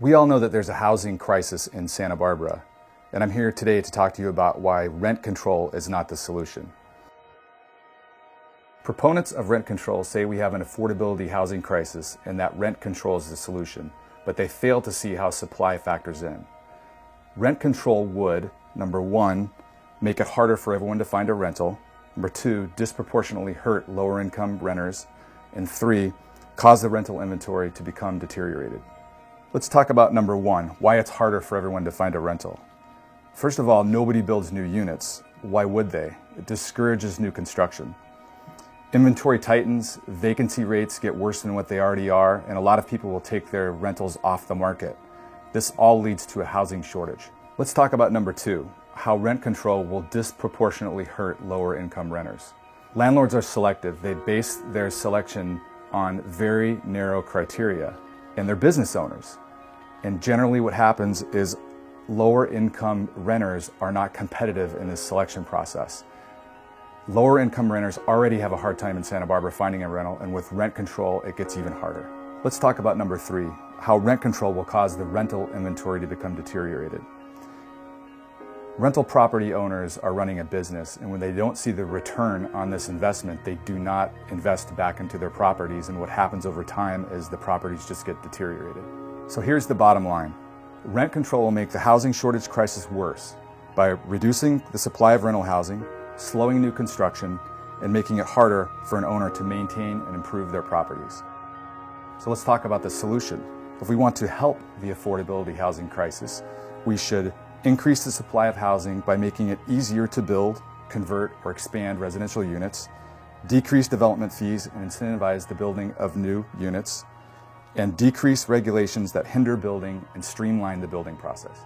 We all know that there's a housing crisis in Santa Barbara, and I'm here today to talk to you about why rent control is not the solution. Proponents of rent control say we have an affordability housing crisis and that rent control is the solution, but they fail to see how supply factors in. Rent control would, number one, make it harder for everyone to find a rental, number two, disproportionately hurt lower income renters, and three, cause the rental inventory to become deteriorated. Let's talk about number one, why it's harder for everyone to find a rental. First of all, nobody builds new units. Why would they? It discourages new construction. Inventory tightens, vacancy rates get worse than what they already are, and a lot of people will take their rentals off the market. This all leads to a housing shortage. Let's talk about number two, how rent control will disproportionately hurt lower income renters. Landlords are selective. They base their selection on very narrow criteria, and they're business owners. And generally what happens is lower income renters are not competitive in this selection process. Lower income renters already have a hard time in Santa Barbara finding a rental, and with rent control, it gets even harder. Let's talk about number three, how rent control will cause the rental inventory to become deteriorated. Rental property owners are running a business, and when they don't see the return on this investment, they do not invest back into their properties, and what happens over time is the properties just get deteriorated. So here's the bottom line. Rent control will make the housing shortage crisis worse by reducing the supply of rental housing, slowing new construction, and making it harder for an owner to maintain and improve their properties. So let's talk about the solution. If we want to help the affordability housing crisis, we should increase the supply of housing by making it easier to build, convert, or expand residential units, decrease development fees and incentivize the building of new units, and decrease regulations that hinder building and streamline the building process.